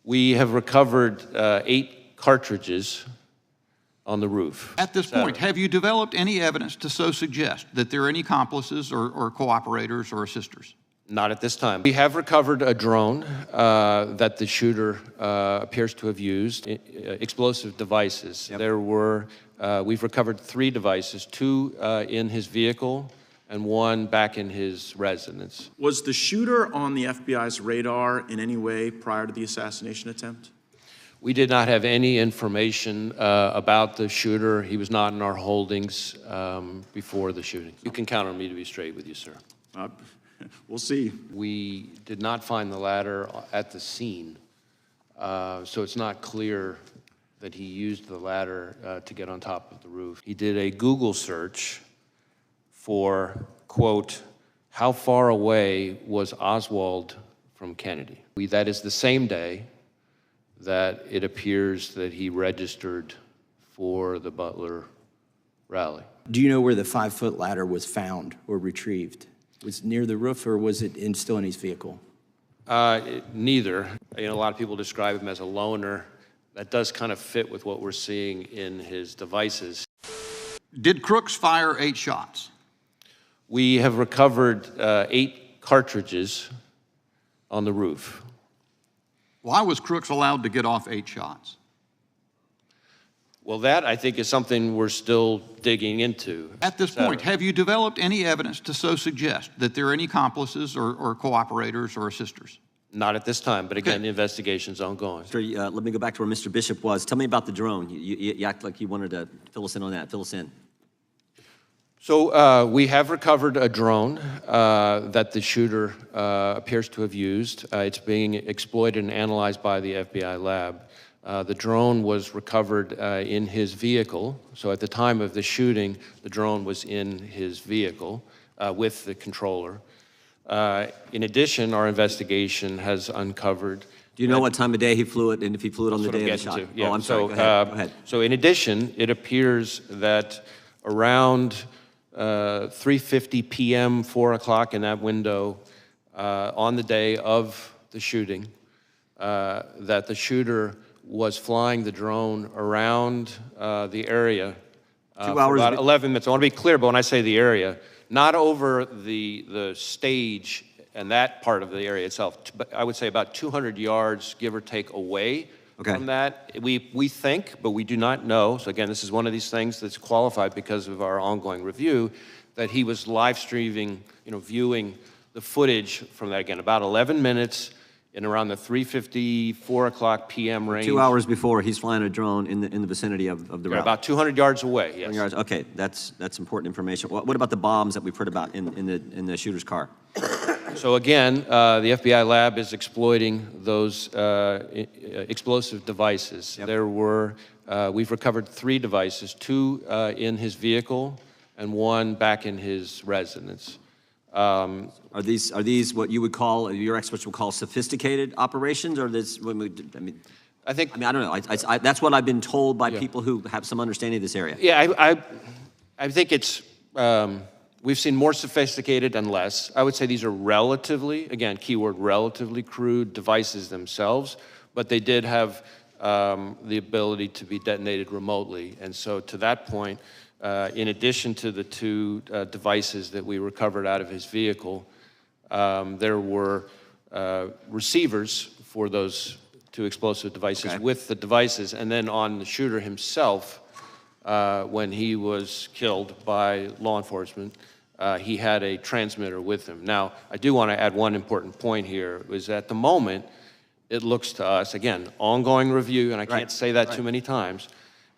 We have recovered 8 cartridges on the roof. At this point, have you developed any evidence to so suggest that there are any accomplices or cooperators or assisters? Not at this time. We have recovered a drone that the shooter appears to have used, explosive devices. Yep. We've recovered 3 devices, 2 in his vehicle and 1 back in his residence. Was the shooter on the FBI's radar in any way prior to the assassination attempt? We did not have any information about the shooter. He was not in our holdings before the shooting. You can count on me to be straight with you, sir. We'll see. We did not find the ladder at the scene, so it's not clear that he used the ladder to get on top of the roof. He did a Google search for, quote, how far away was Oswald from Kennedy? That is the same day that it appears that he registered for the Butler rally. Do you know where the 5-foot ladder was found or retrieved? Was it near the roof, or was it still in his vehicle? Neither. You know, a lot of people describe him as a loner. That does kind of fit with what we're seeing in his devices. Did Crooks fire 8 shots? We have recovered 8 cartridges on the roof. Why was Crooks allowed to get off 8 shots? Well, that, I think, is something we're still digging into. At this point, have you developed any evidence to so suggest that there are any accomplices or cooperators or assisters? Not at this time, but again, the investigation's ongoing. Let me go back to where Mr. Bishop was. Tell me about the drone. You act like you wanted to fill us in on that. Fill us in. So we have recovered a drone that the shooter appears to have used. It's being exploited and analyzed by the FBI lab. The drone was recovered in his vehicle. So at the time of the shooting, the drone was in his vehicle with the controller. In addition, our investigation has uncovered. Do you know what time of day he flew it, and if he flew it on the day of the shot? Yeah. Oh, I'm sorry. Go ahead. Go ahead. So in addition, it appears that around 3:50 p.m., 4 o'clock in that window, on the day of the shooting, that the shooter was flying the drone around the area for about 11 minutes. I want to be clear, but when I say the area, not over the stage and that part of the area itself, but I would say about 200 yards, give or take, away from that. We think, but we do not know, so again, this is one of these things that's qualified because of our ongoing review, that he was live streaming, viewing the footage from that, again, about 11 minutes in around the 3:50, 4 o'clock p.m. range. 2 hours before, he's flying a drone in the vicinity of the rally. About 200 yards away, yes. Yards. Okay, that's important information. What about the bombs that we've heard about in the shooter's car? So again, the FBI lab is exploiting those explosive devices. Yep. We've recovered 3 devices, 2 in his vehicle and 1 back in his residence. Are these what you would call, your experts would call, sophisticated operations, or this? I don't know. That's what I've been told by people who have some understanding of this area. Yeah, I think it's. We've seen more sophisticated and less. I would say these are relatively, again, keyword relatively crude devices themselves, but they did have the ability to be detonated remotely. And so to that point, in addition to the 2 devices that we recovered out of his vehicle, there were receivers for those 2 explosive devices with the devices, and then on the shooter himself, when he was killed by law enforcement, he had a transmitter with him. Now, I do want to add one important point here, is at the moment, it looks to us, again, ongoing review, and I can't say that too many times,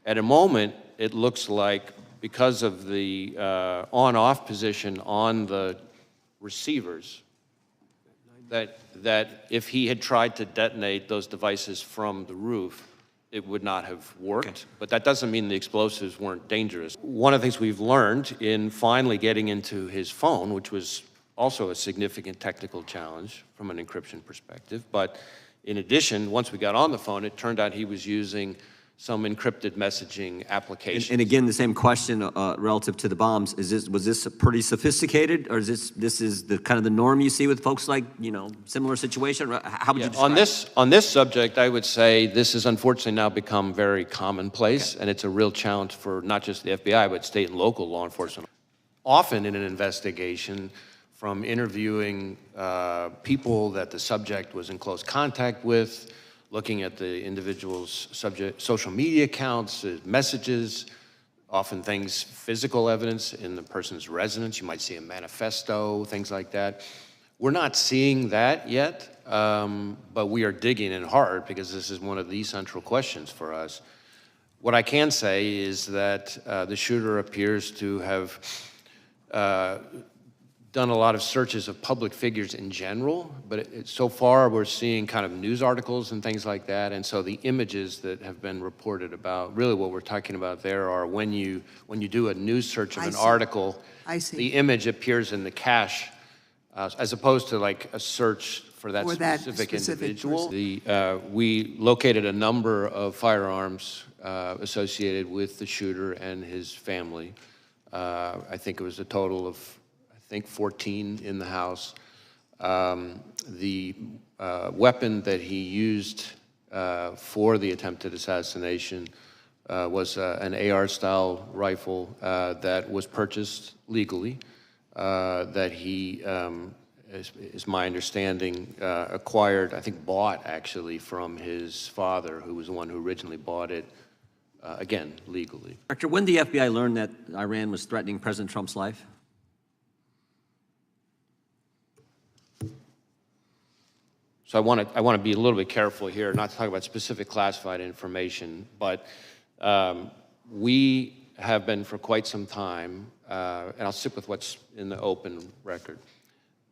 at a moment, it looks like because of the on-off position on the receivers, that if he had tried to detonate those devices from the roof, it would not have worked. Okay. But that doesn't mean the explosives weren't dangerous. One of the things we've learned in finally getting into his phone, which was also a significant technical challenge from an encryption perspective, but in addition, once we got on the phone, it turned out he was using some encrypted messaging applications. And again, the same question relative to the bombs. Was this pretty sophisticated, or is this is the kind of the norm you see with folks like, similar situation? How would you describe on this subject, I would say this has unfortunately now become very commonplace, and it's a real challenge for not just the FBI, but state and local law enforcement. Often in an investigation, from interviewing people that the subject was in close contact with, looking at the individual's social media accounts, messages, often things, physical evidence in the person's residence. You might see a manifesto, things like that. We're not seeing that yet, but we are digging in hard because this is one of the central questions for us. What I can say is that the shooter appears to have done a lot of searches of public figures in general, but so far we're seeing kind of news articles and things like that, and so the images that have been reported about, really what we're talking about there are when you do a news search of an article, the image appears in the cache, as opposed to like a search for that specific individual. We located a number of firearms associated with the shooter and his family. I think it was a total of 14 in the house. The weapon that he used for the attempted assassination was an AR-style rifle that was purchased legally, that he, is my understanding, acquired, I think bought actually from his father, who was the one who originally bought it, again, legally. Director, when did the FBI learn that Iran was threatening President Trump's life? So I want to be a little bit careful here, not to talk about specific classified information, but we have been for quite some time, and I'll stick with what's in the open record.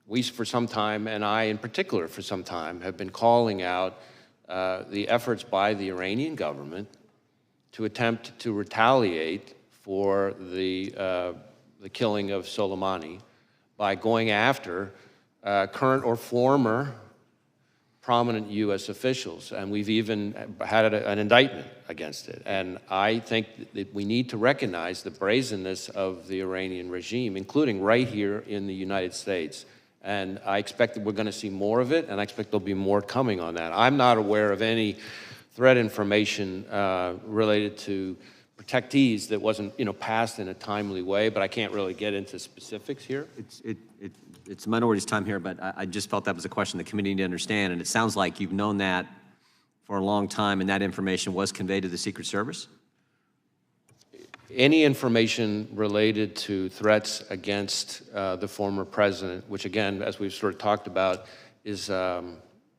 We, for some time, and I in particular for some time, have been calling out the efforts by the Iranian government to attempt to retaliate for the killing of Soleimani by going after current or former prominent U.S. officials, and we've even had an indictment against it. And I think that we need to recognize the brazenness of the Iranian regime, including right here in the United States. And I expect that we're going to see more of it, and I expect there'll be more coming on that. I'm not aware of any threat information related to protectees that wasn't, passed in a timely way, but I can't really get into specifics here. It's minority's time here, but I just felt that was a question the committee needed to understand, and it sounds like you've known that for a long time, and that information was conveyed to the Secret Service? Any information related to threats against the former president, which again, as we've sort of talked about, is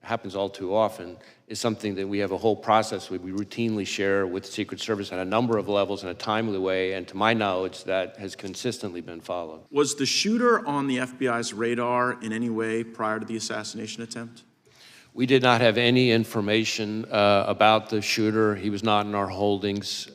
happens all too often, is something that we have a whole process we routinely share with the Secret Service at a number of levels in a timely way, and to my knowledge, that has consistently been followed. Was the shooter on the FBI's radar in any way prior to the assassination attempt? We did not have any information about the shooter. He was not in our holdings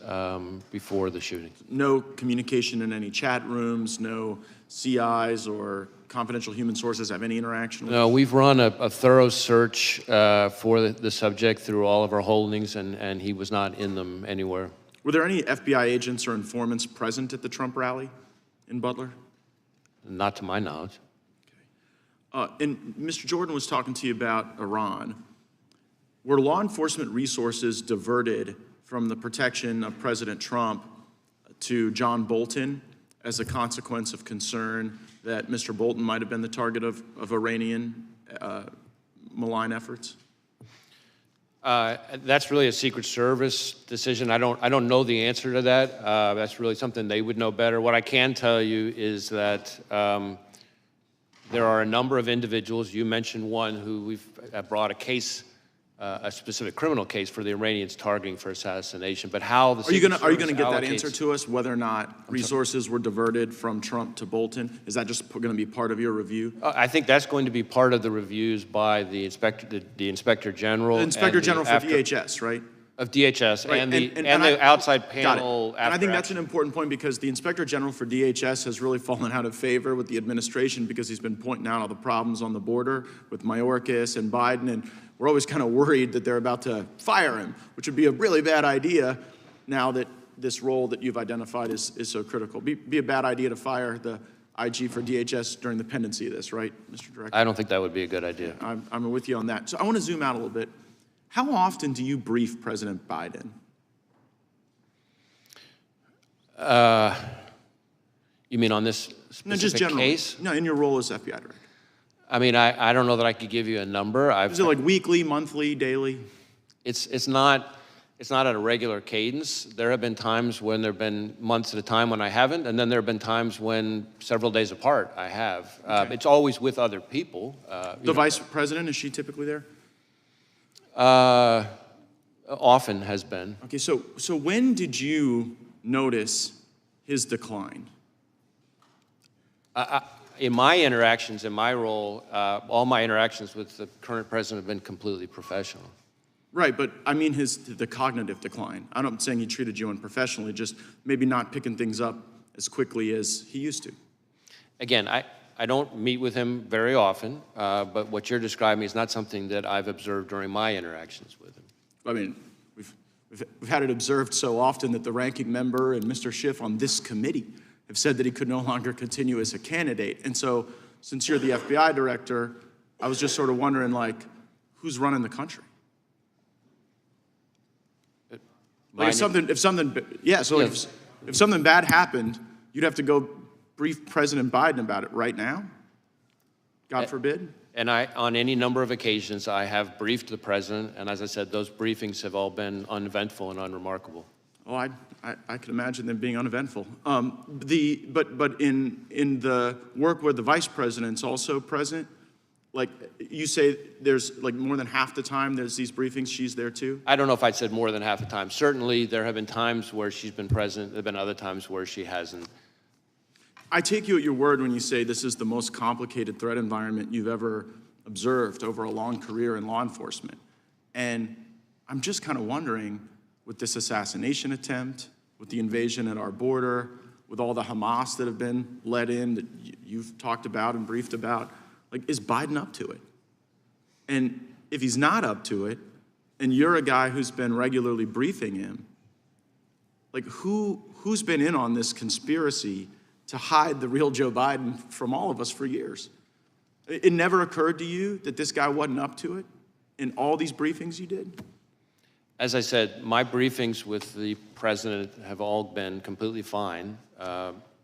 before the shooting. No communication in any chat rooms, no CIs or confidential human sources have any interaction with? No, we've run a thorough search for the subject through all of our holdings, and he was not in them anywhere. Were there any FBI agents or informants present at the Trump rally in Butler? Not to my knowledge. And Mr. Jordan was talking to you about Iran. Were law enforcement resources diverted from the protection of President Trump to John Bolton as a consequence of concern that Mr. Bolton might have been the target of Iranian malign efforts? That's really a Secret Service decision. I don't know the answer to that. That's really something they would know better. What I can tell you is that there are a number of individuals. You mentioned one who we've brought a case, a specific criminal case for the Iranians targeting for assassination. But how the are you going to get that answer to us? Whether or not resources were diverted from Trump to Bolton, is that just going to be part of your review? I think that's going to be part of the reviews by the inspector general. The inspector general for DHS, right? Of DHS Right, and the outside panel. And I think that's an important point because the Inspector General for DHS has really fallen out of favor with the administration because he's been pointing out all the problems on the border with Mayorkas and Biden, and we're always kind of worried that they're about to fire him, which would be a really bad idea now that this role that you've identified is so critical. Be a bad idea to fire the IG for DHS during the pendency of this, right, Mr. Director? I don't think that would be a good idea. I'm with you on that. So I want to zoom out a little bit. How often do you brief President Biden? You mean on this specific No, just generally. case? No, in your role as FBI director. I mean, I don't know that I could give you a number. Is it like weekly, monthly, daily? It's not at a regular cadence. There have been times when there have been months at a time when I haven't, and then there have been times when several days apart I have. Okay. It's always with other people. The vice president, is she typically there? Often has been. Okay, so when did you notice his decline? In my interactions, in my role, all my interactions with the current president have been completely professional. Right, but I mean the cognitive decline. I'm not saying he treated you unprofessionally, just maybe not picking things up as quickly as he used to. Again, I don't meet with him very often, but what you're describing is not something that I've observed during my interactions with him. I mean, we've had it observed so often that the ranking member and Mr. Schiff on this committee have said that he could no longer continue as a candidate. And so, since you're the FBI director, I was just sort of wondering, like, who's running the country? Like if something bad happened, you'd have to go brief President Biden about it right now? God forbid? And on any number of occasions, I have briefed the president, and as I said, those briefings have all been uneventful and unremarkable. Oh, I can imagine them being uneventful. But in the work where the vice president's also present, like you say, there's like more than half the time there's these briefings, she's there too? I don't know if I'd said more than half the time. Certainly, there have been times where she's been present. There have been other times where she hasn't. I take you at your word when you say this is the most complicated threat environment you've ever observed over a long career in law enforcement. And I'm just kind of wondering, with this assassination attempt, with the invasion at our border, with all the Hamas that have been let in that you've talked about and briefed about, like, is Biden up to it? And if he's not up to it, and you're a guy who's been regularly briefing him, like, who's been in on this conspiracy to hide the real Joe Biden from all of us for years? It never occurred to you that this guy wasn't up to it in all these briefings you did? As I said, my briefings with the president have all been completely fine.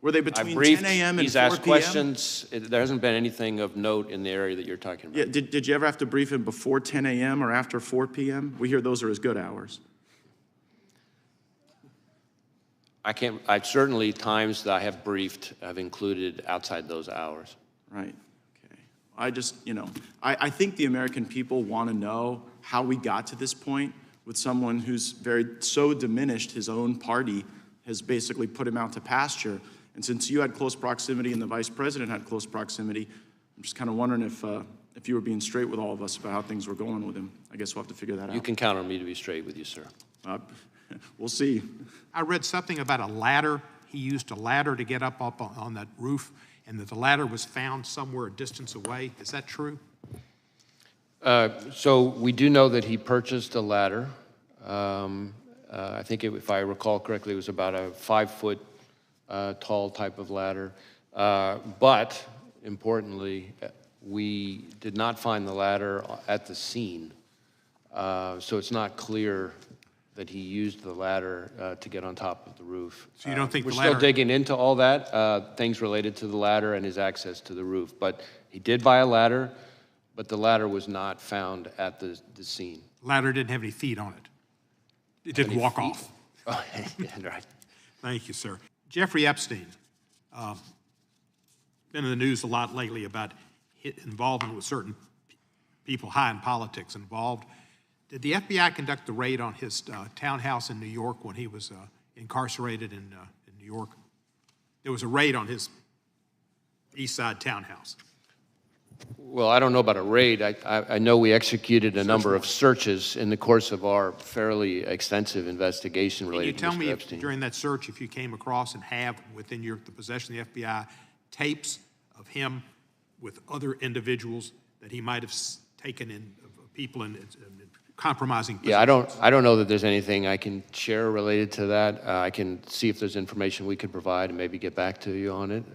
Were they between 10 a.m. and 4 p.m.? He's asked questions. There hasn't been anything of note in the area that you're talking about. Yeah, did you ever have to brief him before 10 a.m. or after 4 p.m.? We hear those are his good hours. I certainly, times that I have briefed have included outside those hours. Right, okay. I think the American people want to know how we got to this point with someone who's so diminished his own party has basically put him out to pasture. And since you had close proximity and the vice president had close proximity, I'm just kind of wondering if you were being straight with all of us about how things were going with him. I guess we'll have to figure that out. You can count on me to be straight with you, sir. We'll see. I read something about a ladder. He used a ladder to get up on that roof, and that the ladder was found somewhere a distance away. Is that true? So we do know that he purchased a ladder. I think, if I recall correctly, it was about a 5-foot tall type of ladder. But importantly, we did not find the ladder at the scene. So it's not clear that he used the ladder to get on top of the roof. So you don't think we're the ladder... still digging into all that, things related to the ladder and his access to the roof. But he did buy a ladder, but the ladder was not found at the scene. Ladder didn't have any feet on it. It didn't walk off. Oh, yeah, right. Thank you, sir. Jeffrey Epstein, been in the news a lot lately about involvement with certain people high in politics involved. Did the FBI conduct the raid on his townhouse in New York when he was incarcerated in New York? There was a raid on his East Side townhouse. Well, I don't know about a raid. I know we executed a number of searches in the course of our fairly extensive investigation Can you related to tell Mr. me if Epstein. during that search, if you came across and have within the possession of the FBI tapes of him with other individuals that he might have taken in, people in compromising positions? Yeah, I don't know that there's anything I can share related to that. I can see if there's information we could provide and maybe get back to you on it.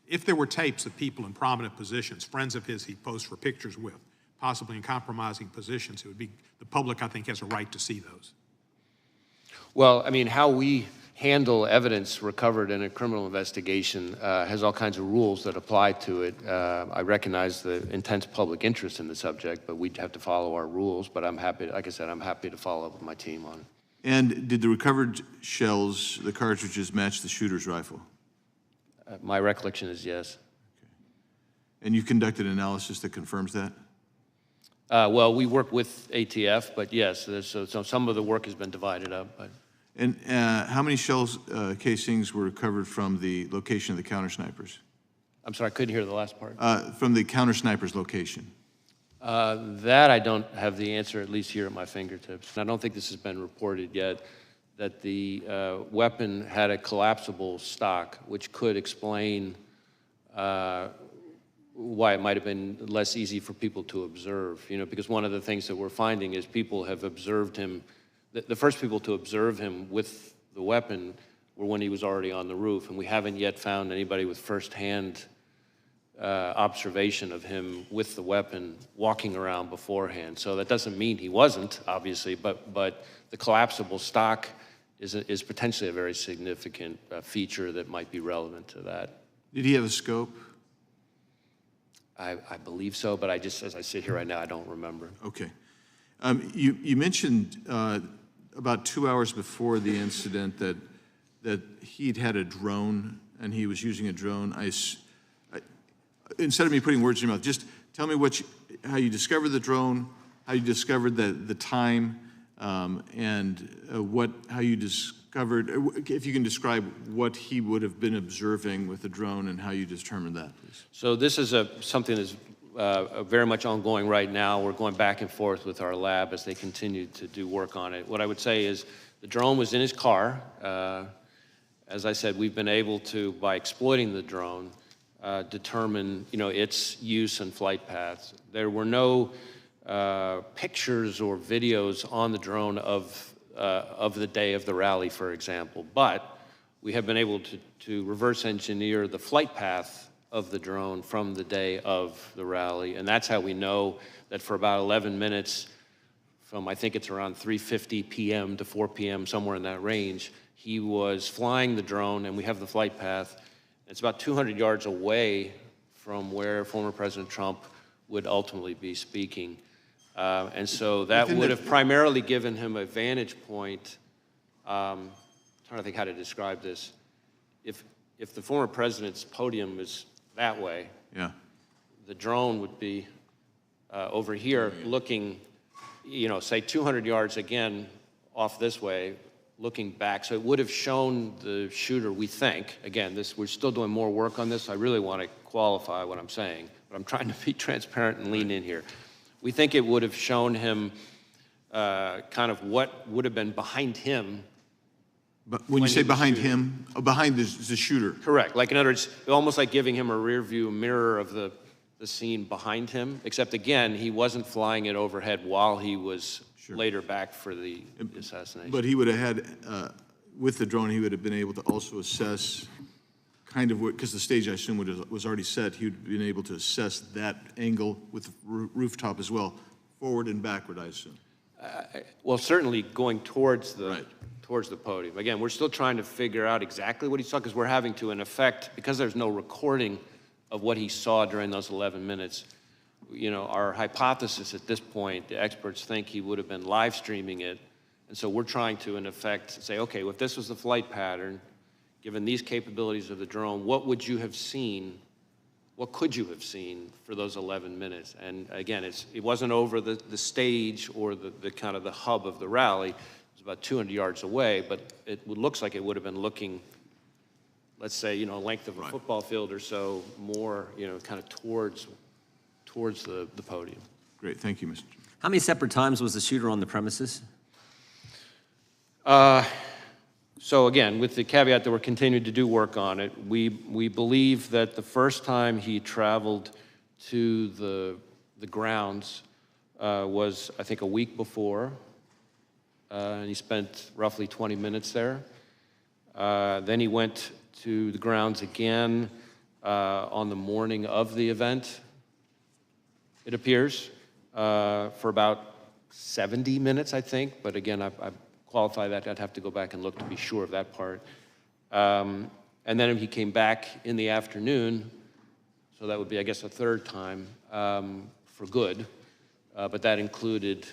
If there were tapes of people in prominent positions, friends of his he posed for pictures with, possibly in compromising positions, it would be, the public, I think, has a right to see those. Well, I mean, how we handle evidence recovered in a criminal investigation has all kinds of rules that apply to it. I recognize the intense public interest in the subject, but we'd have to follow our rules. But I'm happy, like I said, I'm happy to follow up with my team on it. And did the recovered shells, the cartridges, match the shooter's rifle? My recollection is yes. And you conducted analysis that confirms that? Well, we work with ATF, but yes, so some of the work has been divided up. But. And how many shells, casings were recovered from the location of the counter snipers? I'm sorry, I couldn't hear the last part. From the counter snipers' location? That I don't have the answer, at least here at my fingertips. I don't think this has been reported yet, that the weapon had a collapsible stock, which could explain why it might have been less easy for people to observe. You know, because one of the things that we're finding is people have observed him. The first people to observe him with the weapon were when he was already on the roof, and we haven't yet found anybody with firsthand observation of him with the weapon walking around beforehand. So that doesn't mean he wasn't, obviously, but the collapsible stock is potentially a very significant feature that might be relevant to that. Did he have a scope? I believe so, but as I sit here right now, I don't remember. Okay. You mentioned about 2 hours before the incident that he'd had a drone and he was using a drone. Instead of me putting words in your mouth, just tell me how you discovered the drone, how you discovered the time, and how you discovered, if you can describe what he would have been observing with the drone and how you determined that, please. So this is something that's very much ongoing right now. We're going back and forth with our lab as they continue to do work on it. What I would say is the drone was in his car. As I said, we've been able to, by exploiting the drone, determine its use and flight paths. There were no pictures or videos on the drone of the day of the rally, for example, but we have been able to reverse engineer the flight path of the drone from the day of the rally, and that's how we know that for about 11 minutes, from I think it's around 3:50 p.m. to 4 p.m., somewhere in that range, he was flying the drone, and we have the flight path. It's about 200 yards away from where former President Trump would ultimately be speaking. And so that would have primarily given him a vantage point. I'm trying to think how to describe this. If the former president's podium is that way, yeah, the drone would be over here looking, say 200 yards again off this way, looking back. So it would have shown the shooter, we think, again, we're still doing more work on this. I really want to qualify what I'm saying, but I'm trying to be transparent and lean in here. We think it would have shown him kind of what would have been behind him. But when you say behind him, behind the shooter? Correct. Like, in other words, almost like giving him a rear view mirror of the scene behind him, except, again, he wasn't flying it overhead while he was later back for the assassination. But he would have had, with the drone, he would have been able to also assess kind of what, because the stage, I assume, was already set, he would have been able to assess that angle with the rooftop as well, forward and backward, I assume. Well, certainly going towards the podium. Again, we're still trying to figure out exactly what he saw, because we're having to, in effect, because there's no recording of what he saw during those 11 minutes, our hypothesis at this point, the experts think he would have been live streaming it. And so we're trying to, in effect, say, okay, if this was the flight pattern, given these capabilities of the drone, what would you have seen? What could you have seen for those 11 minutes? And again, it wasn't over the stage or the kind of the hub of the rally. It was about 200 yards away, but it looks like it would have been looking, let's say, length of a football field or so, more, kind of towards towards the podium. Great, thank you, Mr. Chairman. How many separate times was the shooter on the premises? So again, with the caveat that we're continuing to do work on it, we believe that the first time he traveled to the grounds was, I think, a week before, and he spent roughly 20 minutes there. Then he went to the grounds again on the morning of the event, it appears, for about 70 minutes, I think, but again, I qualify that. I'd have to go back and look to be sure of that part. And then he came back in the afternoon, so that would be, I guess, a third time for good, but that included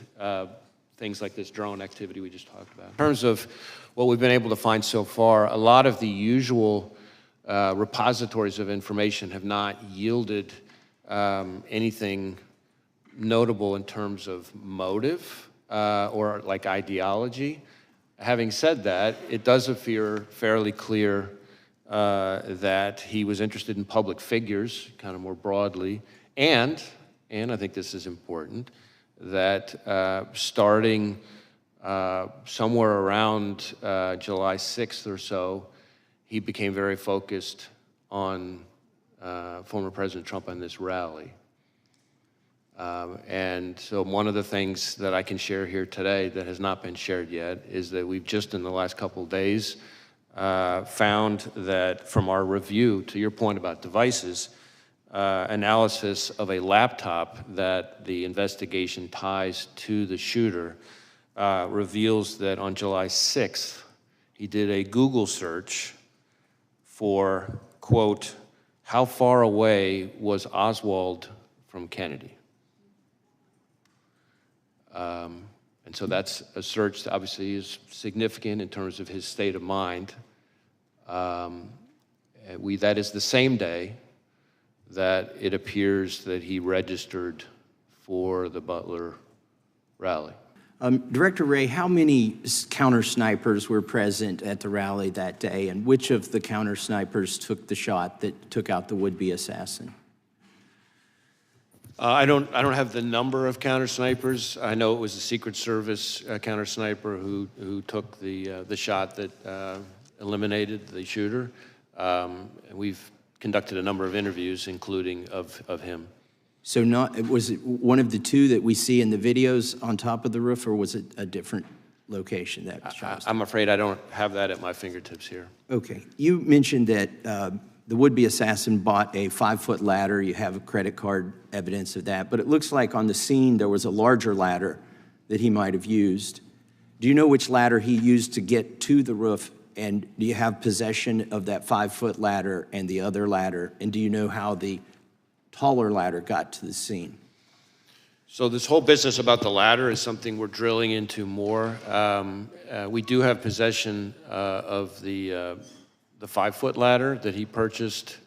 things like this drone activity we just talked about. In terms of what we've been able to find so far, a lot of the usual repositories of information have not yielded anything notable in terms of motive or like ideology. Having said that, it does appear fairly clear that he was interested in public figures, kind of more broadly, and I think this is important, that starting somewhere around July 6th or so, he became very focused on former President Trump and this rally. And so one of the things that I can share here today that has not been shared yet is that we've just in the last couple of days found that from our review, to your point about devices, analysis of a laptop that the investigation ties to the shooter reveals that on July 6th, he did a Google search for, quote, how far away was Oswald from Kennedy? And so that's a search that obviously is significant in terms of his state of mind. That is the same day that it appears that he registered for the Butler rally. Director Wray, how many counter snipers were present at the rally that day, and which of the counter snipers took the shot that took out the would-be assassin? I don't have the number of counter snipers. I know it was the Secret Service counter sniper who took the shot that eliminated the shooter. We've conducted a number of interviews, including of him. So was it one of the two that we see in the videos on top of the roof, or was it a different location that shot? I'm afraid I don't have that at my fingertips here. Okay. You mentioned that the would-be assassin bought a 5-foot ladder. You have a credit card evidence of that. But it looks like on the scene there was a larger ladder that he might have used. Do you know which ladder he used to get to the roof? And do you have possession of that 5-foot ladder and the other ladder? And do you know how the taller ladder got to the scene? So this whole business about the ladder is something we're drilling into more. We do have possession of the 5-foot ladder that he purchased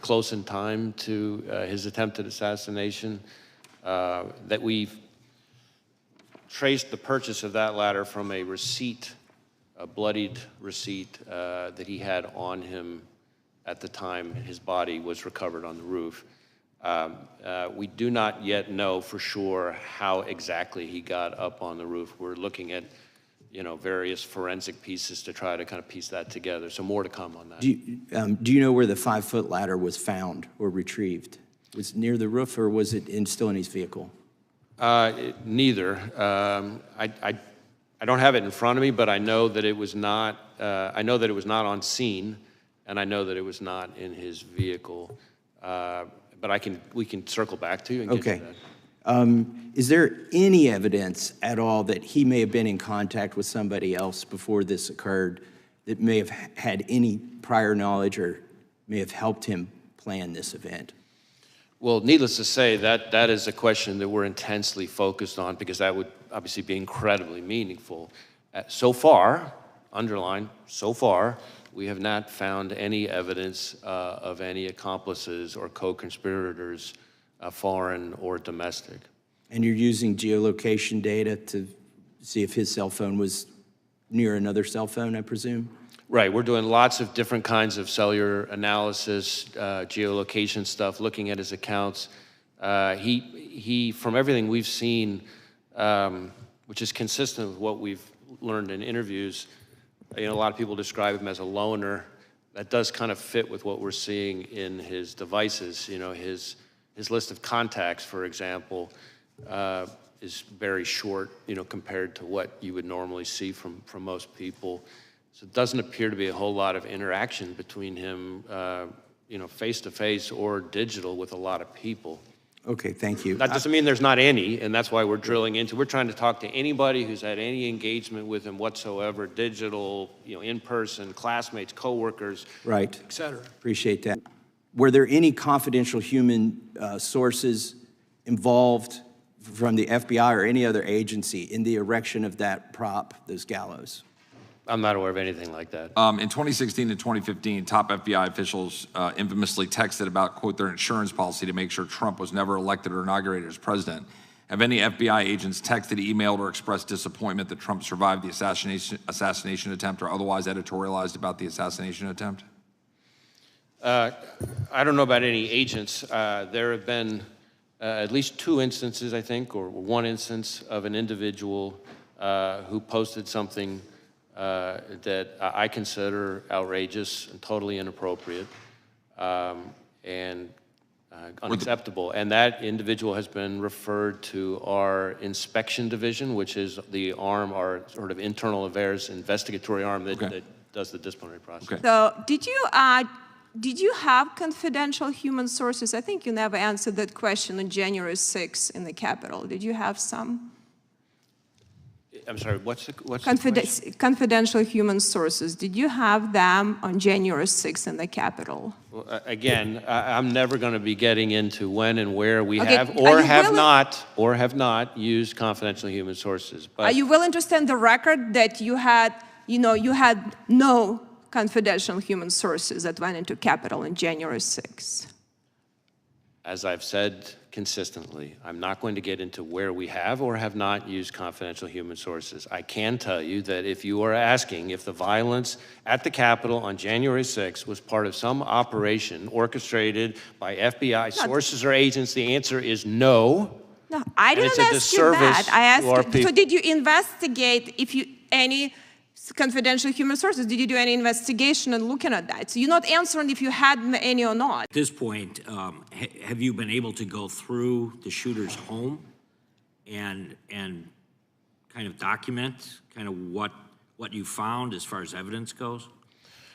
close in time to his attempted assassination. That we've traced the purchase of that ladder from a receipt, a bloodied receipt that he had on him at the time his body was recovered on the roof. We do not yet know for sure how exactly he got up on the roof. We're looking at various forensic pieces to try to kind of piece that together. So more to come on that. Do you know where the 5-foot ladder was found or retrieved? Was it near the roof, or was it still in his vehicle? Neither. I don't have it in front of me, but I know that it was not. I know that it was not on scene, and I know that it was not in his vehicle. But we can circle back to you and get to that. Is there any evidence at all that he may have been in contact with somebody else before this occurred that may have had any prior knowledge or may have helped him plan this event? Well, needless to say, that is a question that we're intensely focused on, because that would obviously be incredibly meaningful. So far, underline, so far, we have not found any evidence of any accomplices or co-conspirators, foreign or domestic. And you're using geolocation data to see if his cell phone was near another cell phone, I presume? Right, we're doing lots of different kinds of cellular analysis, geolocation stuff, looking at his accounts. He, from everything we've seen, which is consistent with what we've learned in interviews, a lot of people describe him as a loner. That does kind of fit with what we're seeing in his devices. His list of contacts, for example, is very short, compared to what you would normally see from most people. So it doesn't appear to be a whole lot of interaction between him, face-to-face or digital with a lot of people. Okay, thank you. That doesn't mean there's not any, and that's why we're drilling into. We're trying to talk to anybody who's had any engagement with him whatsoever, digital, in person, classmates, coworkers, Right. et cetera. Appreciate that. Were there any confidential human sources involved from the FBI or any other agency in the erection of that prop, those gallows? I'm not aware of anything like that. In 2016 and 2015, top FBI officials infamously texted about, quote, their insurance policy to make sure Trump was never elected or inaugurated as president. Have any FBI agents texted, emailed, or expressed disappointment that Trump survived the assassination attempt or otherwise editorialized about the assassination attempt? I don't know about any agents. There have been at least 2 instances, I think, or 1 instance of an individual who posted something that I consider outrageous and totally inappropriate and unacceptable. And that individual has been referred to our inspection division, which is the arm, our sort of internal affairs investigatory arm that does the disciplinary process. Okay. So did you have confidential human sources? I think you never answered that question on January 6th in the Capitol. Did you have some? I'm sorry, what's the question? Confidential human sources. Did you have them on January 6th in the Capitol? Well, again, I'm never going to be getting into when and where we Okay, have or have not used confidential human sources. But Are you willing to stand the record that you had no confidential human sources that went into Capitol on January 6th? as I've said consistently, I'm not going to get into where we have or have not used confidential human sources. I can tell you that if you are asking if the violence at the Capitol on January 6th was part of some operation orchestrated by FBI sources or agents, the answer is no. No, I didn't ask you that. I asked you, so did you investigate any confidential human sources? Did you do any investigation and looking at that? So you're not answering if you had any or not. At this point, have you been able to go through the shooter's home and kind of document kind of what you found as far as evidence goes?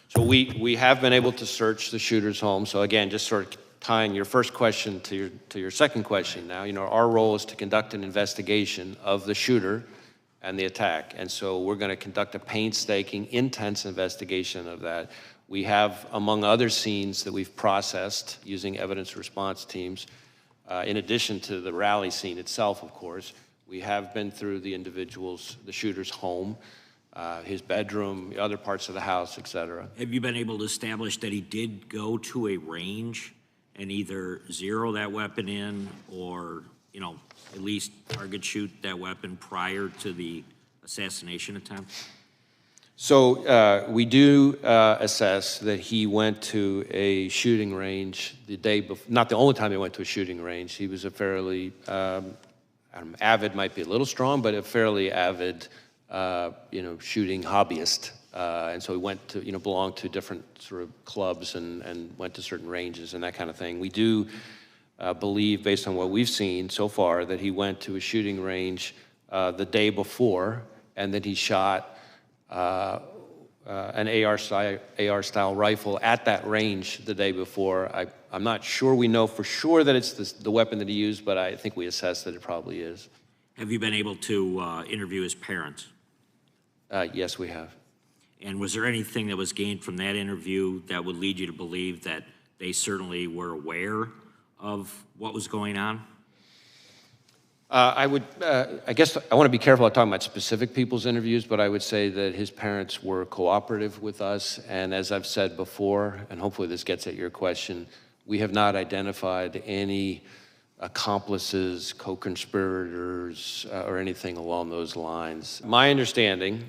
So we have been able to search the shooter's home. So again, just sort of tying your first question to your second question now, our role is to conduct an investigation of the shooter and the attack. And so we're going to conduct a painstaking, intense investigation of that. We have, among other scenes that we've processed using evidence response teams, in addition to the rally scene itself, of course, we have been through the shooter's home, his bedroom, other parts of the house, et cetera. Have you been able to establish that he did go to a range and either zero that weapon in or, at least target shoot that weapon prior to the assassination attempt? So we do assess that he went to a shooting range the day before, not the only time he went to a shooting range. He was a fairly, avid might be a little strong, but a fairly avid, shooting hobbyist. And so he went to, belonged to different sort of clubs and went to certain ranges and that kind of thing. We do believe, based on what we've seen so far, that he went to a shooting range the day before and that he shot an AR-style rifle at that range the day before. I'm not sure we know for sure that it's the weapon that he used, but I think we assess that it probably is. Have you been able to interview his parents? Yes, we have. And was there anything that was gained from that interview that would lead you to believe that they certainly were aware of what was going on? I guess I want to be careful about talking about specific people's interviews, but I would say that his parents were cooperative with us. And as I've said before, and hopefully this gets at your question, we have not identified any accomplices, co-conspirators, or anything along those lines. My understanding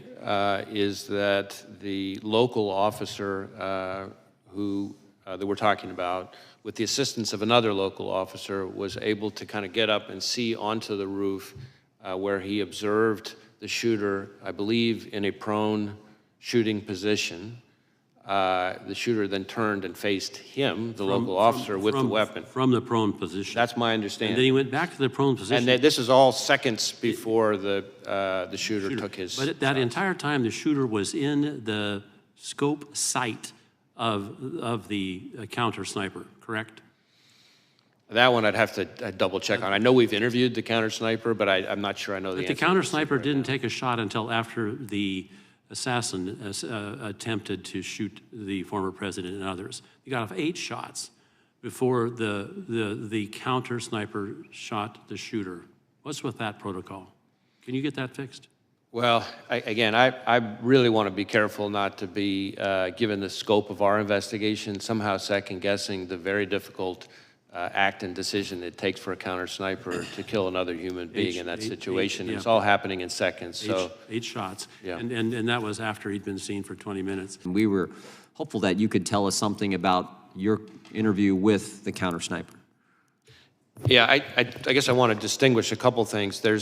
is that the local officer who that we're talking about, with the assistance of another local officer, was able to kind of get up and see onto the roof where he observed the shooter, I believe, in a prone shooting position. The shooter then turned and faced him, the local officer, with the weapon. From the prone position. That's my understanding. And then he went back to the prone position. And this is all seconds before the shooter took his But that shots. entire time, the shooter was in the scope sight of the counter sniper, correct? That one I'd have to double check on. I know we've interviewed the counter sniper, but I'm not sure I know the answer. But the counter sniper didn't take a shot until after the assassin attempted to shoot the former president and others. He got off 8 shots before the counter sniper shot the shooter. What's with that protocol? Can you get that fixed? Well, I really want to be careful not to be, given the scope of our investigation, somehow second-guessing the very difficult act and decision it takes for a counter sniper to kill another human being in that situation. It's all happening in seconds. So 8 shots, yeah. and that was after he'd been seen for 20 minutes. We were hopeful that you could tell us something about your interview with the counter sniper. Yeah, I guess I want to distinguish a couple things. There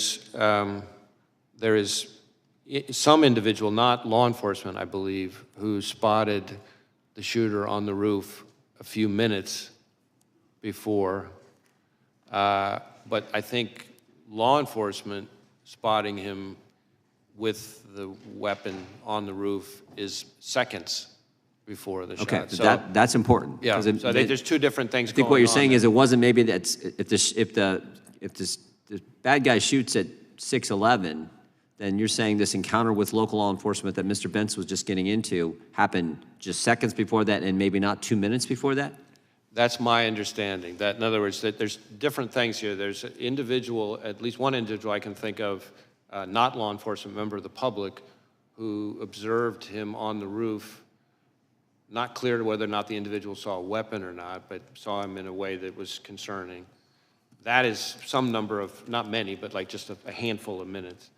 is some individual, not law enforcement, I believe, who spotted the shooter on the roof a few minutes before, but I think law enforcement spotting him with the weapon on the roof is seconthis before the shot. Okay, So that's important. yeah, so I think there's two different things I think going what you're on saying there. is it wasn't maybe that if the bad guy shoots at 6:11, then you're saying this encounter with local law enforcement that Mr. Bentz was just getting into happened just seconds before that and maybe not 2 minutes before that? That's my understanding. That, in other words, that there's different things here. There's an individual, at least one individual I can think of, not law enforcement, member of the public, who observed him on the roof. Not clear whether or not the individual saw a weapon or not, but saw him in a way that was concerning. That is some number of, not many, but like just a handful of minutes.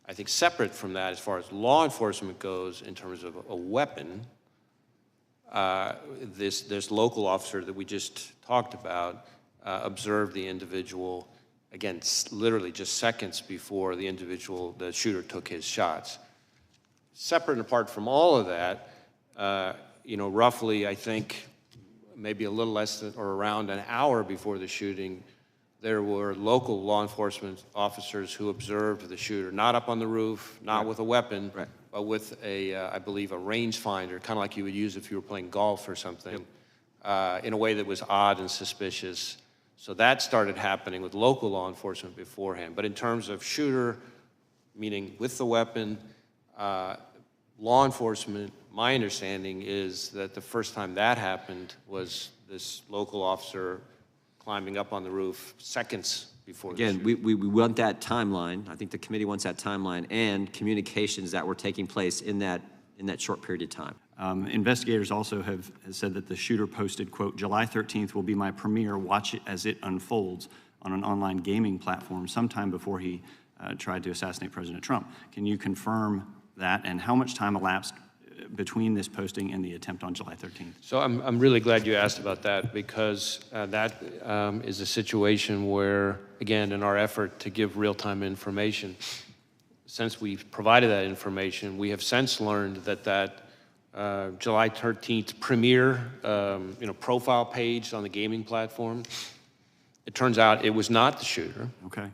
I think separate from that, as far as law enforcement goes, in terms of a weapon, this local officer that we just talked about observed the individual, again, literally just seconds before the shooter took his shots. Separate and apart from all of that, roughly, I think, maybe a little less than or around an hour before the shooting, there were local law enforcement officers who observed the shooter, not up on the roof, not with a weapon, but with I believe, a rangefinder, kind of like you would use if you were playing golf or something, in a way that was odd and suspicious. So that started happening with local law enforcement beforehand. But in terms of shooter, meaning with the weapon, law enforcement, my understanding is that the first time that happened was this local officer climbing up on the roof seconds before the shooting. Again, we want that timeline. I think the committee wants that timeline and communications that were taking place in that short period of time. Investigators also have said that the shooter posted, quote, "July 13th will be my premiere. Watch it as it unfolds," on an online gaming platform sometime before he tried to assassinate President Trump. Can you confirm that, and how much time elapsed between this posting and the attempt on July 13th? So I'm really glad you asked about that, because that is a situation where, again, in our effort to give real-time information, since we've provided that information, we have since learned that July 13th premiere profile page on the gaming platform, it turns out it was not the shooter. Okay.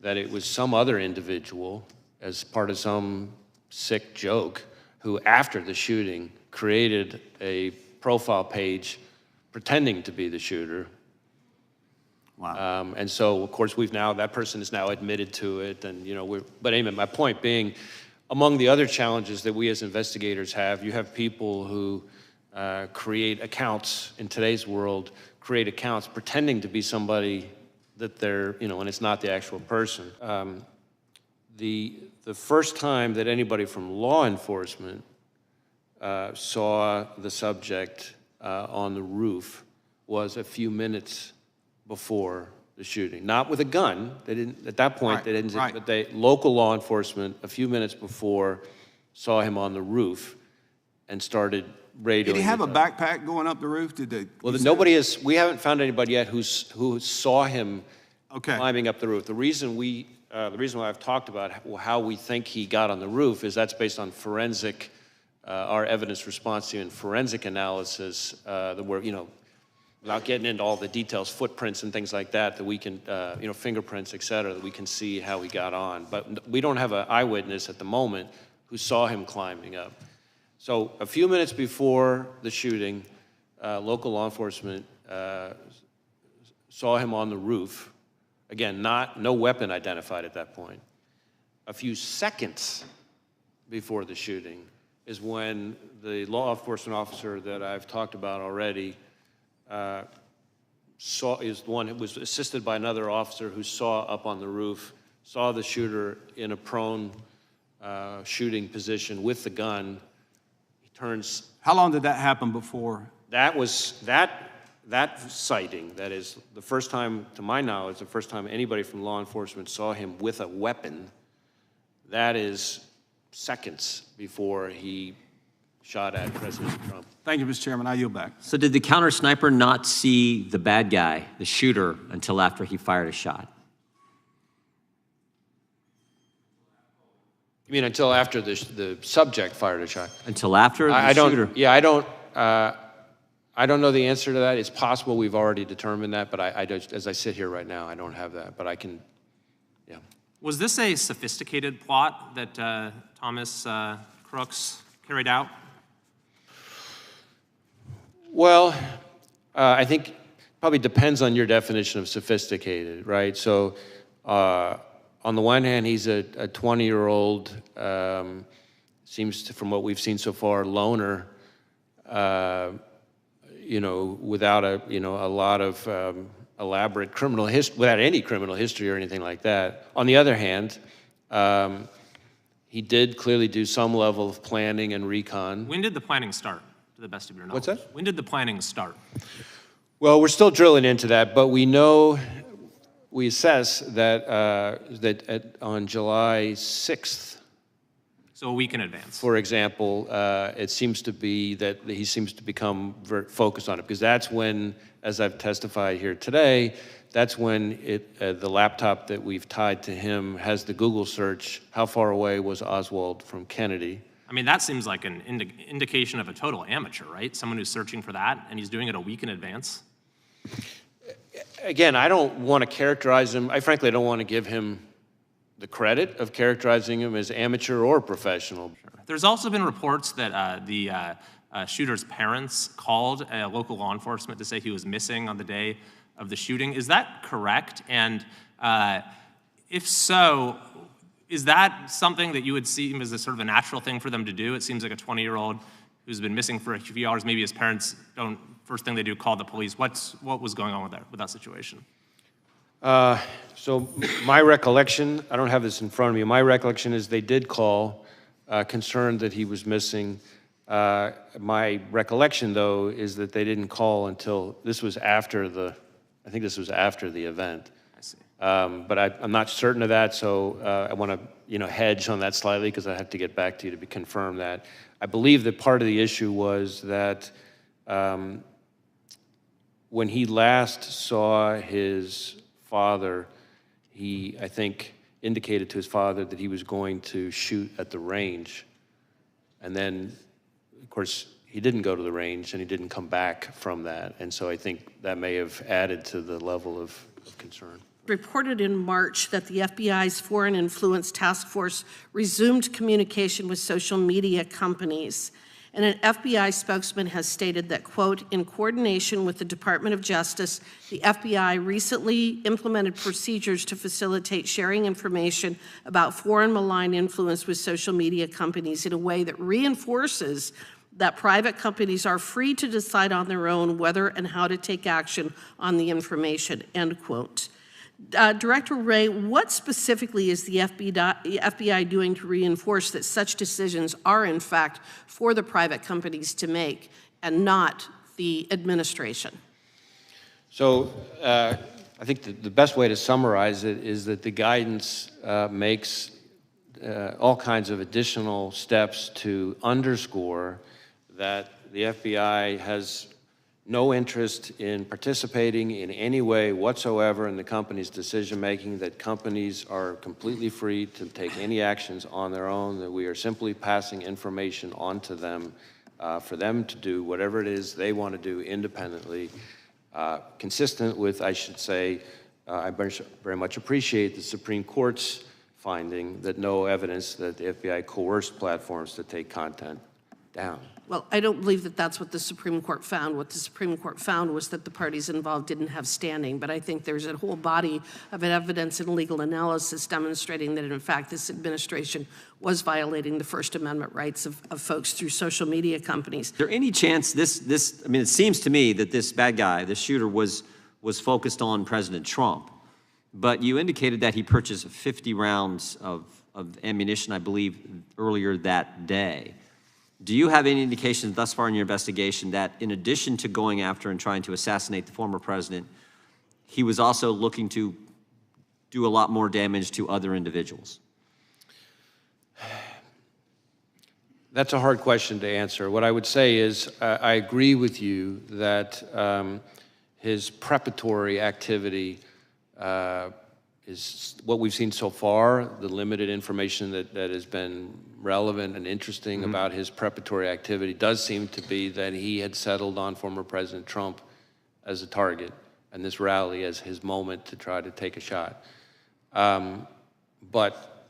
That it was some other individual as part of some sick joke who, after the shooting, created a profile page pretending to be the shooter. Wow. And so, of course, that person is now admitted to it, and but anyway, my point being, among the other challenges that we as investigators have, you have people who create accounts in today's world, create accounts pretending to be somebody that they're, and it's not the actual person. The first time that anybody from law enforcement saw the subject on the roof was a few minutes before the shooting. Not with a gun. They didn't, at that point, they didn't, but local law enforcement, a few minutes before, saw him on the roof. and started radioing. Did he have a it. backpack going up the roof? Did they? Well, we haven't found anybody yet who saw him climbing up the roof. The reason why I've talked about how we think he got on the roof is that's based on forensic, our evidence response team and forensic analysis that we're, without getting into all the details, footprints and things like that we can, fingerprints, et cetera, that we can see how he got on. But we don't have an eyewitness at the moment who saw him climbing up. So a few minutes before the shooting, local law enforcement saw him on the roof. Again, no weapon identified at that point. A few seconds before the shooting is when the law enforcement officer that I've talked about already is the one who was assisted by another officer who saw up on the roof, saw the shooter in a prone shooting position with the gun. He turns. How long did that happen before? That sighting, that is the first time, to my knowledge, the first time anybody from law enforcement saw him with a weapon, that is seconds before he shot at President Trump. Thank you, Mr. Chairman. I yield back. So did the counter sniper not see the bad guy, the shooter, until after he fired a shot? You mean until after the subject fired a shot? Until after the shooter? Yeah, I don't know the answer to that. It's possible we've already determined that, but I don't, as I sit here right now, I don't have that. But I can, yeah. Was this a sophisticated plot that Thomas Crooks carried out? Well, I think probably depends on your definition of sophisticated, right? So on the one hand, he's a 20-year-old, seems to, from what we've seen so far, loner, without a lot of elaborate criminal history, without any criminal history or anything like that. On the other hand, he did clearly do some level of planning and recon. When did the planning start, to the best of your knowledge? What's that? When did the planning start? Well, we're still drilling into that, but we know, we assess that on July 6th, so a week in advance. for example, it seems to be that he seems to become very focused on it, because that's when, as I've testified here today, that's when the laptop that we've tied to him has the Google search, how far away was Oswald from Kennedy? I mean, that seems like an indication of a total amateur, right? Someone who's searching for that, and he's doing it a week in advance. Again, I don't want to characterize him, I frankly don't want to give him the credit of characterizing him as amateur or professional. There's also been reports that the shooter's parents called local law enforcement to say he was missing on the day of the shooting. Is that correct? And if so, is that something that you would see as a sort of a natural thing for them to do? It seems like a 20-year-old who's been missing for a few hours, maybe his parents don't, first thing they do, call the police. What was going on with that situation? So my recollection, I don't have this in front of me, my recollection is they did call, concerned that he was missing. My recollection, though, is that they didn't call until, this was after the event. I see. But I'm not certain of that, so I want to, hedge on that slightly, because I have to get back to you to confirm that. I believe that part of the issue was that when he last saw his father, he, I think, indicated to his father that he was going to shoot at the range. And then, of course, he didn't go to the range and he didn't come back from that. And so I think that may have added to the level of concern. Reported in March that the FBI's Foreign Influence Task Force resumed communication with social media companies. And an FBI spokesman has stated that, quote, in coordination with the Department of Justice, the FBI recently implemented procedures to facilitate sharing information about foreign malign influence with social media companies in a way that reinforces that private companies are free to decide on their own whether and how to take action on the information, end quote. Director Wray, what specifically is the FBI doing to reinforce that such decisions are, in fact, for the private companies to make and not the administration? So I think the best way to summarize it is that the guidance makes all kinds of additional steps to underscore that the FBI has no interest in participating in any way whatsoever in the company's decision-making, that companies are completely free to take any actions on their own, that we are simply passing information on to them for them to do whatever it is they want to do independently, consistent with, I should say, I very much appreciate the Supreme Court's finding that no evidence that the FBI coerced platforms to take content down. Well, I don't believe that that's what the Supreme Court found. What the Supreme Court found was that the parties involved didn't have standing, but I think there's a whole body of evidence and legal analysis demonstrating that, in fact, this administration was violating the First Amendment rights of folks through social media companies. Is there any chance I mean, it seems to me that this bad guy, this shooter, was focused on President Trump, but you indicated that he purchased 50 rounds of ammunition, I believe, earlier that day. Do you have any indications thus far in your investigation that in addition to going after and trying to assassinate the former president, he was also looking to do a lot more damage to other individuals? That's a hard question to answer. What I would say is I agree with you that his preparatory activity is what we've seen so far, the limited information that has been relevant and interesting about his preparatory activity does seem to be that he had settled on former President Trump as a target and this rally as his moment to try to take a shot. But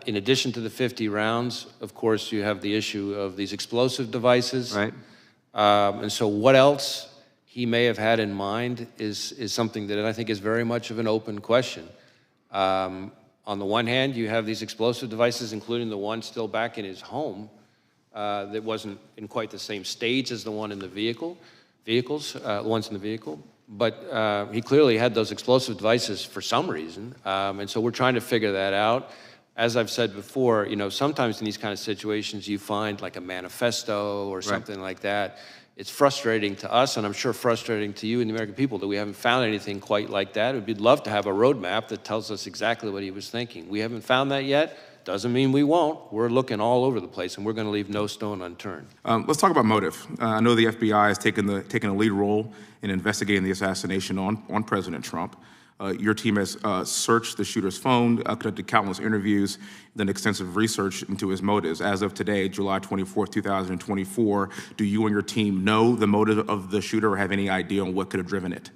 in addition to the 50 rounds, of course, you have the issue of these explosive devices. Right. And so what else he may have had in mind is something that I think is very much of an open question. On the one hand, you have these explosive devices, including the one still back in his home that wasn't in quite the same stage as the one in the ones in the vehicle. But he clearly had those explosive devices for some reason. And so we're trying to figure that out. As I've said before, you know, sometimes in these kind of situations, you find like a manifesto or something like that. It's frustrating to us, and I'm sure frustrating to you and the American people, that we haven't found anything quite like that. We'd love to have a roadmap that tells us exactly what he was thinking. We haven't found that yet. Doesn't mean we won't. We're looking all over the place, and we're going to leave no stone unturned. Let's talk about motive. I know the FBI has taken a lead role in investigating the assassination on President Trump. Your team has searched the shooter's phone, conducted countless interviews, done extensive research into his motives. As of today, July 24th, 2024, do you and your team know the motive of the shooter or have any idea on what could have driven it?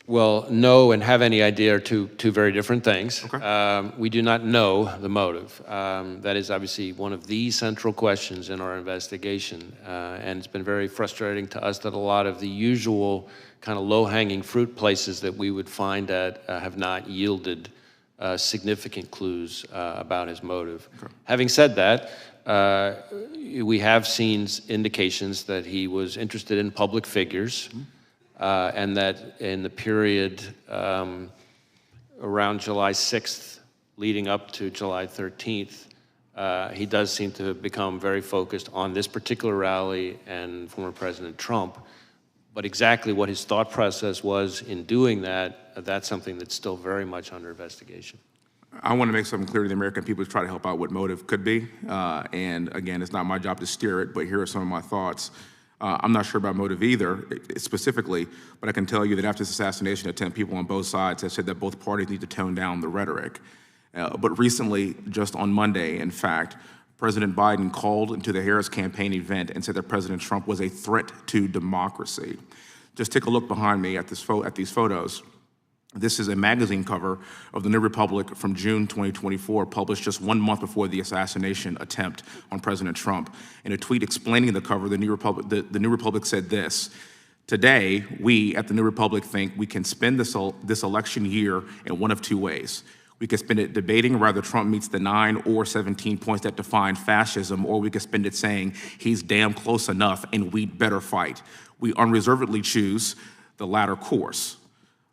Well, know and have any idea are two very different things. Okay. We do not know the motive. That is obviously one of the central questions in our investigation. And it's been very frustrating to us that a lot of the usual kind of low-hanging fruit places that we would find at have not yielded significant clues about his motive. Okay. Having said that, we have seen indications that he was interested in public figures. And that in the period around July 6th, leading up to July 13th, he does seem to have become very focused on this particular rally and former President Trump. But exactly what his thought process was in doing that, that's something that's still very much under investigation. I want to make something clear to the American people to try to help out what motive could be. And again, it's not my job to steer it, but here are some of my thoughts. I'm not sure about motive either, specifically, but I can tell you that after this assassination attempt, people on both sides have said that both parties need to tone down the rhetoric. But recently, just on Monday, in fact, President Biden called into the Harris campaign event and said that President Trump was a threat to democracy. Just take a look behind me at these photos. This is a magazine cover of the New Republic from June 2024, published just 1 month before the assassination attempt on President Trump. In a tweet explaining the cover, the New Republic said this: "Today, we at the New Republic think we can spend this election year in one of two ways. We could spend it debating whether Trump meets the 9 or 17 points that define fascism, or we could spend it saying he's damn close enough and we'd better fight. We unreservedly choose the latter course."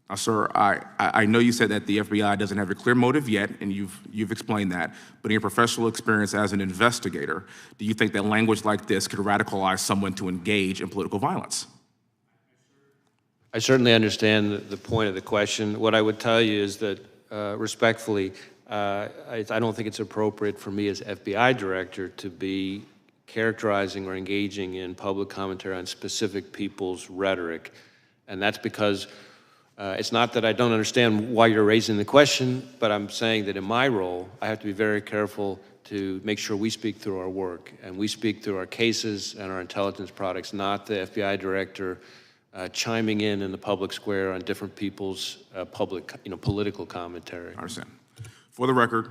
Now, sir, I know you said that the FBI doesn't have a clear motive yet, and you've explained that, but in your professional experience as an investigator, do you think that language like this could radicalize someone to engage in political violence? I certainly understand the point of the question. What I would tell you is that, respectfully, I don't think it's appropriate for me as FBI director to be characterizing or engaging in public commentary on specific people's rhetoric. And that's because it's not that I don't understand why you're raising the question, but I'm saying that in my role, I have to be very careful to make sure we speak through our work, and we speak through our cases and our intelligence products, not the FBI director chiming in the public square on different people's political commentary. I understand. For the record,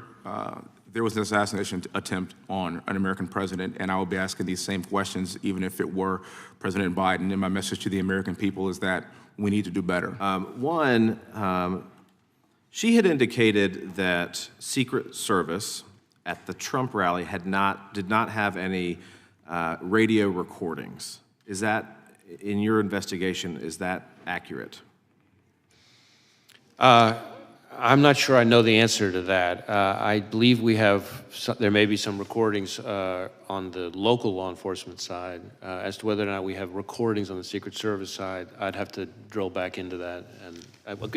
there was an assassination attempt on an American president, and I will be asking these same questions even if it were President Biden. And my message to the American people is that we need to do better. She had indicated that Secret Service at the Trump rally did not have any radio recordings. Is that, in your investigation, is that accurate? I'm not sure I know the answer to that. I believe there may be some recordings on the local law enforcement side. As to whether or not we have recordings on the Secret Service side, I'd have to drill back into that.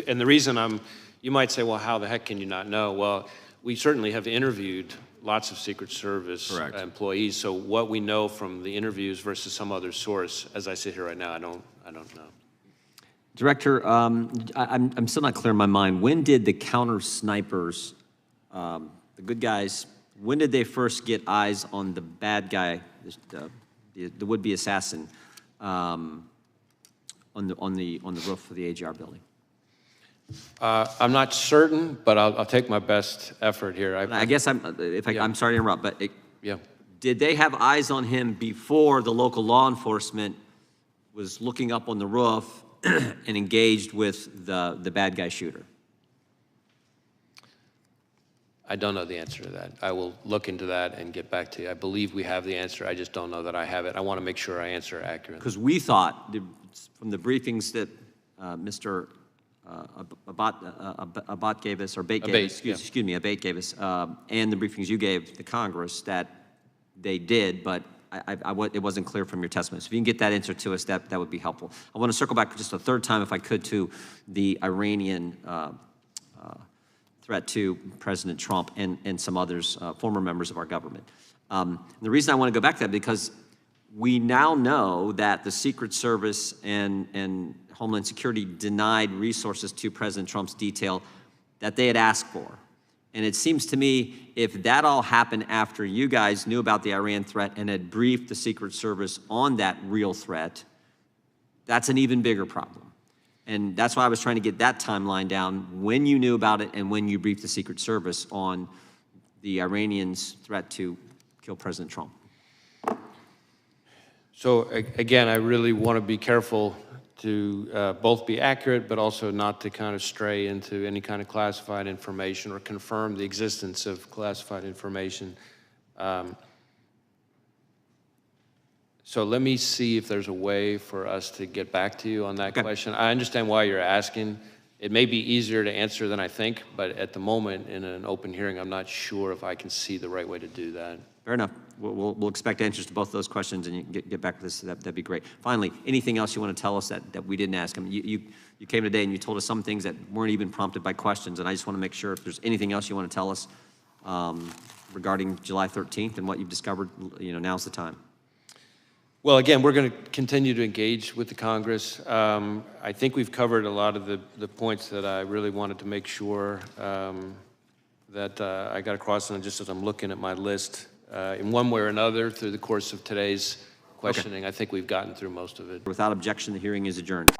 And the reason you might say, well, how the heck can you not know? Well, we certainly have interviewed lots of Secret Service employees, so what we know from the interviews versus some other source, as I sit here right now, I don't know. Director, I'm still not clear in my mind. When did the counter snipers, the good guys, when did they first get eyes on the bad guy, the would-be assassin, on the roof of the AGR building? I'm not certain, but I'll take my best effort here. I'm sorry to interrupt, but yeah. Did they have eyes on him before the local law enforcement was looking up on the roof and engaged with the bad guy shooter? I don't know the answer to that. I will look into that and get back to you. I believe we have the answer. I just don't know that I have it. I want to make sure I answer accurately. Because we thought, from the briefings that Mr. Abate gave us, and the briefings you gave the Congress, that they did, but it wasn't clear from your testimony. So if you can get that answer to us, that would be helpful. I want to circle back just a third time, if I could, to the Iranian threat to President Trump and some others, former members of our government. The reason I want to go back to that, because we now know that the Secret Service and Homeland Security denied resources to President Trump's detail that they had asked for. And it seems to me, if that all happened after you guys knew about the Iran threat and had briefed the Secret Service on that real threat, that's an even bigger problem. And that's why I was trying to get that timeline down, when you knew about it and when you briefed the Secret Service on the Iranians' threat to kill President Trump. So again, I really want to be careful to both be accurate, but also not to kind of stray into any kind of classified information or confirm the existence of classified information. So let me see if there's a way for us to get back to you on that question. I understand why you're asking. It may be easier to answer than I think, but at the moment, in an open hearing, I'm not sure if I can see the right way to do that. Fair enough. We'll expect answers to both those questions, and you can get back to this. That'd be great. Finally, anything else you want to tell us that we didn't ask? I mean, you came today and you told us some things that weren't even prompted by questions, and I just want to make sure if there's anything else you want to tell us regarding July 13th and what you've discovered, now's the time. Well, again, we're going to continue to engage with the Congress. I think we've covered a lot of the points that I really wanted to make sure that I got across, and just as I'm looking at my list, in one way or another, through the course of today's questioning, I think we've gotten through most of it. Without objection, the hearing is adjourned.